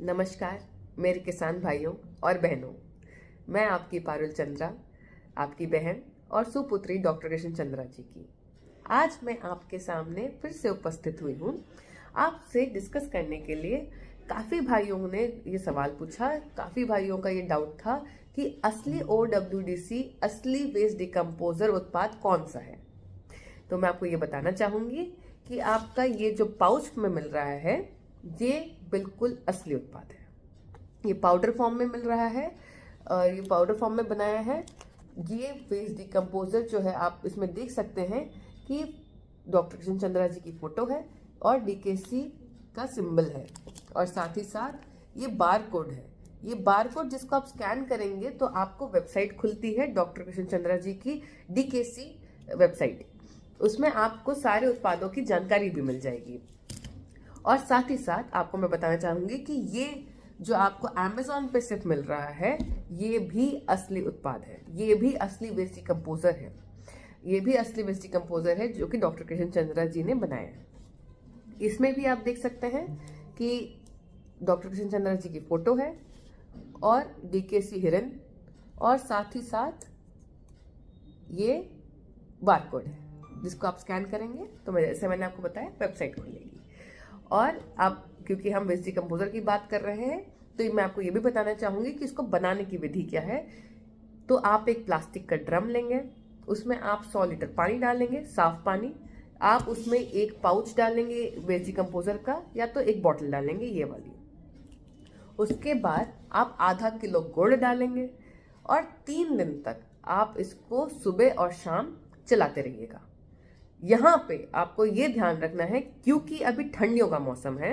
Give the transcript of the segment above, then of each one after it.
नमस्कार मेरे किसान भाइयों और बहनों। मैं आपकी पारुल चंद्रा, आपकी बहन और सुपुत्री डॉक्टर कृष्ण चंद्रा जी की आज मैं आपके सामने फिर से उपस्थित हुई हूँ आपसे डिस्कस करने के लिए। काफ़ी भाइयों ने ये सवाल पूछा, काफ़ी भाइयों का ये डाउट था कि असली OWDC असली वेस्ट डिकम्पोजर उत्पाद कौन सा है। तो मैं आपको ये बताना चाहूँगी कि आपका ये जो पाउच में मिल रहा है ये बिल्कुल असली उत्पाद है। ये पाउडर फॉर्म में मिल रहा है और ये पाउडर फॉर्म में बनाया है। ये वेस्ट डिकम्पोजर जो है आप इसमें देख सकते हैं कि डॉक्टर कृष्ण चंद्रा जी की फोटो है और DKC का सिंबल है और साथ ही साथ ये बार कोड है। ये बार कोड जिसको आप स्कैन करेंगे तो आपको वेबसाइट खुलती है डॉक्टर कृष्ण चंद्रा जी की DKC वेबसाइट। उसमें आपको सारे उत्पादों की जानकारी भी मिल जाएगी। और साथ ही साथ आपको मैं बताना चाहूंगी कि ये जो आपको Amazon पे सिर्फ मिल रहा है ये भी असली उत्पाद है, ये भी असली वेस्ट डिकम्पोजर है, ये भी असली वेस्ट डिकम्पोजर है जो कि डॉक्टर कृष्ण चंद्रा जी ने बनाया है। इसमें भी आप देख सकते हैं कि डॉक्टर कृष्ण चंद्रा जी की फोटो है और DKC हिरन और साथ ही साथ ये बारकोड है जिसको आप स्कैन करेंगे तो जैसे मैंने आपको बताया वेबसाइट खुलेगी। और अब क्योंकि हम वेस्ट डिकम्पोजर की बात कर रहे हैं तो मैं आपको ये भी बताना चाहूंगी कि इसको बनाने की विधि क्या है। तो आप एक प्लास्टिक का ड्रम लेंगे, उसमें आप 100 लीटर पानी डालेंगे, साफ पानी। आप उसमें एक पाउच डालेंगे वेस्ट डिकम्पोजर का या तो एक बॉटल डालेंगे ये वाली। उसके बाद आप आधा किलो गुड़ डालेंगे और 3 दिन तक आप इसको सुबह और शाम चलाते रहिएगा। यहाँ पे आपको ये ध्यान रखना है क्योंकि अभी ठंडियों का मौसम है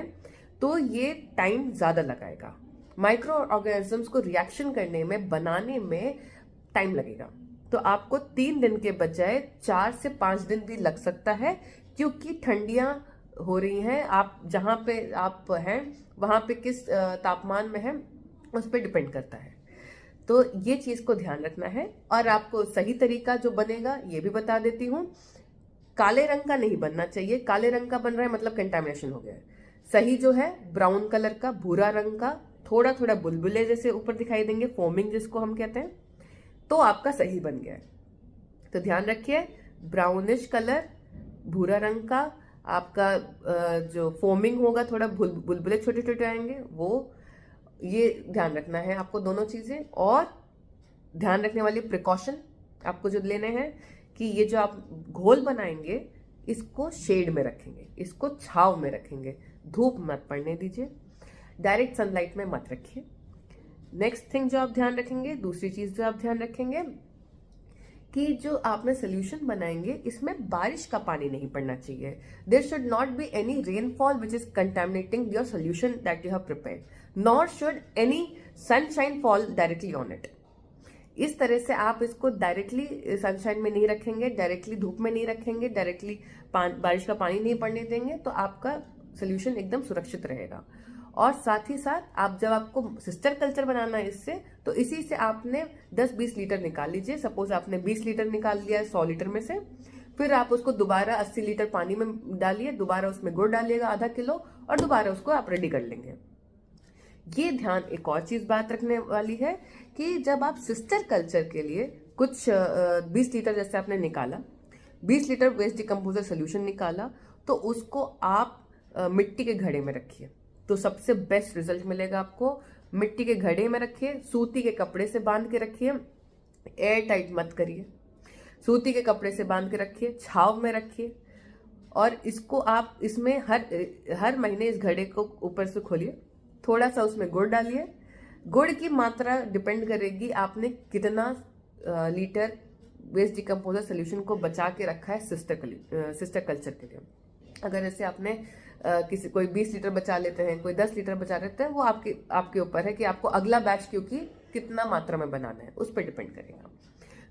तो ये टाइम ज़्यादा लगाएगा, माइक्रो ऑर्गेनिजम्स को रिएक्शन करने में, बनाने में टाइम लगेगा। तो आपको 3 दिन के बजाय 4 से 5 दिन भी लग सकता है क्योंकि ठंडियाँ हो रही हैं। आप जहाँ पे आप हैं वहाँ पे किस तापमान में है उस पर डिपेंड करता है। तो ये चीज़ को ध्यान रखना है। और आपको सही तरीका जो बनेगा ये भी बता देती हूँ। काले रंग का नहीं बनना चाहिए, काले रंग का बन रहा है मतलब कंटामिनेशन हो गया है। सही जो है ब्राउन कलर का, भूरा रंग का, थोड़ा थोड़ा बुलबुले जैसे ऊपर दिखाई देंगे, फोमिंग जिसको हम कहते हैं, तो आपका सही बन गया है। तो ध्यान रखिए ब्राउनिश कलर, भूरा रंग का आपका जो फोमिंग होगा, थोड़ा बुलबुले छोटे छोटे आएंगे, वो ये ध्यान रखना है आपको दोनों चीजें। और ध्यान रखने वाली प्रिकॉशन आपको जो लेने हैं कि ये जो आप घोल बनाएंगे इसको शेड में रखेंगे, इसको छांव में रखेंगे, धूप मत पड़ने दीजिए, डायरेक्ट सनलाइट में मत रखिए। नेक्स्ट थिंग जो आप ध्यान रखेंगे, दूसरी चीज जो आप ध्यान रखेंगे कि जो आपने सोल्यूशन बनाएंगे इसमें बारिश का पानी नहीं पड़ना चाहिए। There should not be any rainfall which is contaminating your solution that you have prepared, nor should any sunshine fall directly on it. इस तरह से आप इसको डायरेक्टली सनशाइन में नहीं रखेंगे, डायरेक्टली धूप में नहीं रखेंगे, डायरेक्टली बारिश का पानी नहीं पड़ने देंगे तो आपका सोल्यूशन एकदम सुरक्षित रहेगा। और साथ ही साथ आप जब आपको सिस्टर कल्चर बनाना है इससे तो इसी से आपने 10-20 लीटर निकाल लीजिए। सपोज आपने 20 लीटर निकाल लिया है 100 लीटर में से, फिर आप उसको दोबारा 80 लीटर पानी में डालिए, दोबारा उसमें गुड़ डालिएगा आधा किलो और दोबारा उसको आप रेडी कर लेंगे। ये ध्यान एक और चीज बात रखने वाली है कि जब आप सिस्टर कल्चर के लिए कुछ 20 लीटर जैसे आपने निकाला, 20 लीटर वेस्ट डिकम्पोजर सोल्यूशन निकाला तो उसको आप मिट्टी के घड़े में रखिए तो सबसे बेस्ट रिजल्ट मिलेगा आपको। मिट्टी के घड़े में रखिए, सूती के कपड़े से बांध के रखिए, एयर टाइट मत करिए, सूती के कपड़े से बांध के रखिए, छाव में रखिए। और इसको आप इसमें हर महीने इस घड़े को ऊपर से खोलिए, थोड़ा सा उसमें गुड़ डालिए। गुड़ की मात्रा डिपेंड करेगी आपने कितना लीटर वेस्ट डिकम्पोजर सोल्यूशन को बचा के रखा है सिस्टर कल्चर के लिए। अगर जैसे आपने कोई 20 लीटर बचा लेते हैं, कोई 10 लीटर बचा लेते हैं, वो आपके ऊपर है कि आपको अगला बैच क्योंकि कितना मात्रा में बनाना है उस पर डिपेंड करेगा।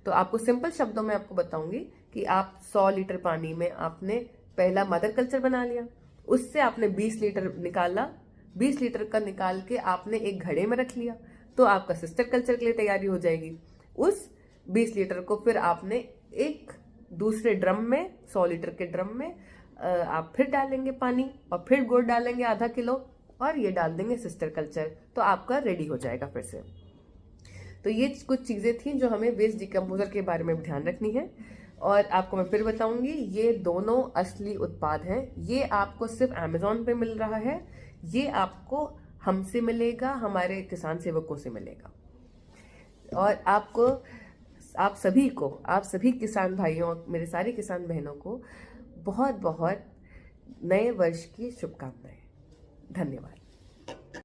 तो आपको सिंपल शब्दों में आपको बताऊंगी कि आप 100 लीटर पानी में आपने पहला मदर कल्चर बना लिया, उससे आपने 20 लीटर निकाला, 20 लीटर का निकाल के आपने एक घड़े में रख लिया तो आपका सिस्टर कल्चर के लिए तैयारी हो जाएगी। उस 20 लीटर को फिर आपने एक दूसरे ड्रम में, 100 लीटर के ड्रम में आप फिर डालेंगे पानी और फिर गुड़ डालेंगे आधा किलो और ये डाल देंगे सिस्टर कल्चर, तो आपका रेडी हो जाएगा फिर से। तो ये कुछ चीज़ें थी जो हमें वेस्ट डिकम्पोजर के बारे में ध्यान रखनी है। और आपको मैं फिर बताऊंगी, ये दोनों असली उत्पाद हैं। ये आपको सिर्फ अमेजोन पे मिल रहा है, ये आपको हमसे मिलेगा, हमारे किसान सेवकों से मिलेगा। और आपको, आप सभी किसान भाइयों, मेरे सारे किसान बहनों को बहुत बहुत नए वर्ष की शुभकामनाएं। धन्यवाद।